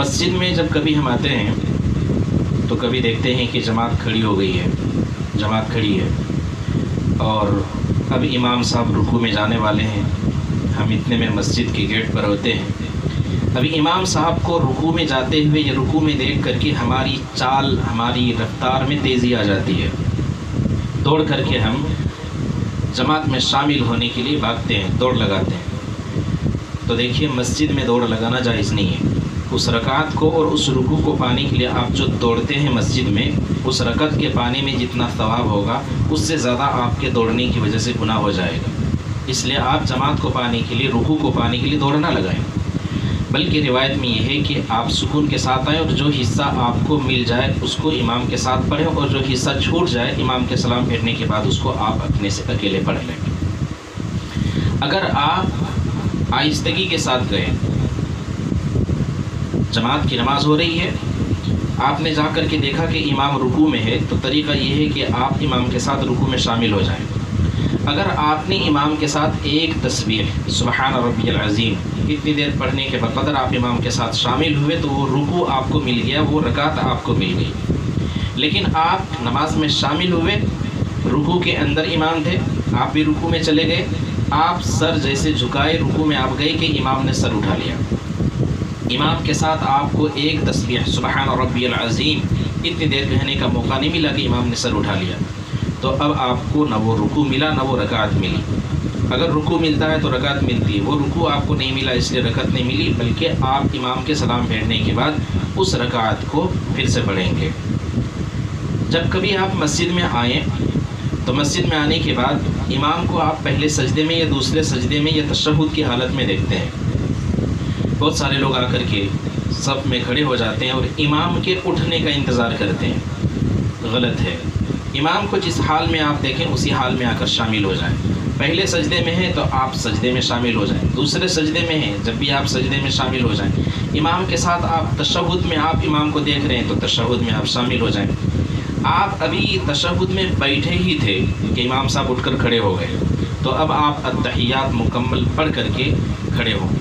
مسجد میں جب کبھی ہم آتے ہیں تو کبھی دیکھتے ہیں کہ جماعت کھڑی ہو گئی ہے، جماعت کھڑی ہے اور اب امام صاحب رکوع میں جانے والے ہیں، ہم اتنے میں مسجد کے گیٹ پر ہوتے ہیں۔ ابھی امام صاحب کو رکوع میں جاتے ہوئے یا رکوع میں دیکھ کر کے ہماری چال، ہماری رفتار میں تیزی آ جاتی ہے، دوڑ کر کے ہم جماعت میں شامل ہونے کے لیے بھاگتے ہیں، دوڑ لگاتے ہیں۔ تو دیکھیے مسجد میں دوڑ لگانا جائز نہیں ہے۔ اس رکعت کو اور اس رکوع کو پانے کے لیے آپ جو دوڑتے ہیں مسجد میں، اس رکعت کے پانے میں جتنا ثواب ہوگا اس سے زیادہ آپ کے دوڑنے کی وجہ سے گناہ ہو جائے گا۔ اس لیے آپ جماعت کو پانے کے لیے، رکوع کو پانے کے لیے دوڑ نہ لگائیں، بلکہ روایت میں یہ ہے کہ آپ سکون کے ساتھ آئیں اور جو حصہ آپ کو مل جائے اس کو امام کے ساتھ پڑھیں، اور جو حصہ چھوٹ جائے امام کے سلام پھیرنے کے بعد اس کو آپ اپنے سے اکیلے پڑھ لیں۔ اگر آپ آہستگی کے ساتھ گئے، جماعت کی نماز ہو رہی ہے، آپ نے جا کر کے دیکھا کہ امام رکوع میں ہے، تو طریقہ یہ ہے کہ آپ امام کے ساتھ رکوع میں شامل ہو جائیں۔ اگر آپ نے امام کے ساتھ ایک تسبیح سبحان ربی العظیم اتنی دیر پڑھنے کے بعد اگر آپ امام کے ساتھ شامل ہوئے تو وہ رکوع آپ کو مل گیا، وہ رکعت آپ کو مل گئی۔ لیکن آپ نماز میں شامل ہوئے، رکوع کے اندر امام تھے، آپ بھی رکوع میں چلے گئے، آپ سر جیسے جھکائے رکوع میں آپ گئے کہ امام نے سر اٹھا لیا، امام کے ساتھ آپ کو ایک تسبیح سبحان ربی العظیم اتنی دیر کہنے کا موقع نہیں ملا کہ امام نے سر اٹھا لیا، تو اب آپ کو نہ وہ رکوع ملا نہ وہ رکعت ملی۔ اگر رکوع ملتا ہے تو رکعت ملتی ہے، وہ رکوع آپ کو نہیں ملا اس لیے رکعت نہیں ملی، بلکہ آپ امام کے سلام پھیرنے کے بعد اس رکعت کو پھر سے پڑھیں گے۔ جب کبھی آپ مسجد میں آئیں تو مسجد میں آنے کے بعد امام کو آپ پہلے سجدے میں یا دوسرے سجدے میں یا تشہد کی حالت میں دیکھتے ہیں۔ بہت سارے لوگ آ کر کے صف میں کھڑے ہو جاتے ہیں اور امام کے اٹھنے کا انتظار کرتے ہیں، غلط ہے۔ امام کو جس حال میں آپ دیکھیں اسی حال میں آ کر شامل ہو جائیں۔ پہلے سجدے میں ہیں تو آپ سجدے میں شامل ہو جائیں، دوسرے سجدے میں ہیں جب بھی آپ سجدے میں شامل ہو جائیں۔ امام کے ساتھ آپ تشہد میں آپ امام کو دیکھ رہے ہیں تو تشہد میں آپ شامل ہو جائیں۔ آپ ابھی تشہد میں بیٹھے ہی تھے کہ امام صاحب اٹھ کر کھڑے ہو گئے، تو اب آپ التحیات مکمل پڑھ کر کے کھڑے ہوں۔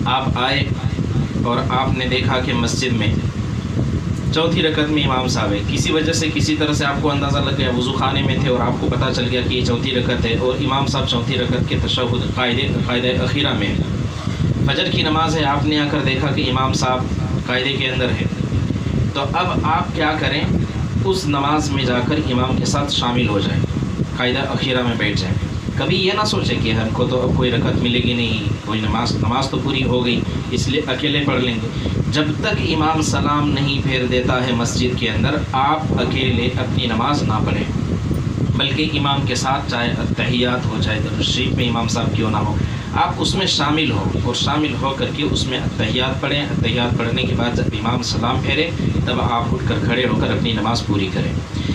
آپ آئے اور آپ نے دیکھا کہ مسجد میں چوتھی رکعت میں امام صاحب ہے، کسی وجہ سے کسی طرح سے آپ کو اندازہ لگ گیا، وضو خانے میں تھے اور آپ کو پتہ چل گیا کہ یہ چوتھی رکعت ہے اور امام صاحب چوتھی رکعت کے تشہد قاعدہ اخیرہ میں ہے، فجر کی نماز ہے، آپ نے آ کر دیکھا کہ امام صاحب قاعدے کے اندر ہے، تو اب آپ کیا کریں؟ اس نماز میں جا کر امام کے ساتھ شامل ہو جائیں، قاعدہ اخیرہ میں بیٹھ جائیں۔ کبھی یہ نہ سوچیں کہ ہم کو تو اب کوئی رکعت ملے گی نہیں، کوئی نماز تو پوری ہو گئی اس لیے اکیلے پڑھ لیں گے۔ جب تک امام سلام نہیں پھیر دیتا ہے مسجد کے اندر، آپ اکیلے اپنی نماز نہ پڑھیں، بلکہ امام کے ساتھ چاہے التحیات ہو چاہے درود شریف میں امام صاحب کیوں نہ ہو، آپ اس میں شامل ہو اور شامل ہو کر کے اس میں التحیات پڑھیں۔ التحیات پڑھنے کے بعد جب امام سلام پھیرے تب آپ اٹھ کر کھڑے ہو کر اپنی نماز پوری کریں۔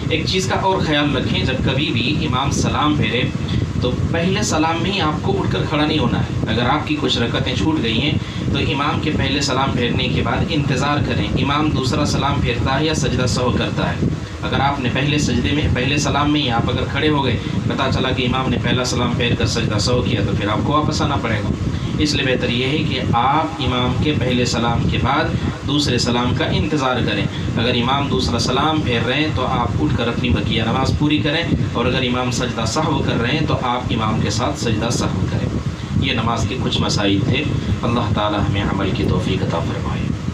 ایک چیز کا اور خیال رکھیں، جب کبھی بھی امام سلام پھیرے تو پہلے سلام میں ہی آپ کو اٹھ کر کھڑا نہیں ہونا ہے۔ اگر آپ کی کچھ رکعتیں چھوٹ گئی ہیں تو امام کے پہلے سلام پھیرنے کے بعد انتظار کریں، امام دوسرا سلام پھیرتا ہے یا سجدہ سہو کرتا ہے۔ اگر آپ نے پہلے سلام میں ہی آپ اگر کھڑے ہو گئے، پتہ چلا کہ امام نے پہلا سلام پھیر کر سجدہ سہو کیا، تو پھر آپ کو واپس آنا پڑے گا۔ اس لیے بہتر یہ ہے کہ آپ امام کے پہلے سلام کے بعد دوسرے سلام کا انتظار کریں۔ اگر امام دوسرا سلام پھیر رہے ہیں تو آپ اٹھ کر اپنی بقیہ نماز پوری کریں، اور اگر امام سجدہ سہو کر رہے ہیں تو آپ امام کے ساتھ سجدہ سہو کریں۔ یہ نماز کے کچھ مسائل تھے۔ اللہ تعالی ہمیں عمل کی توفیق عطا فرمائے۔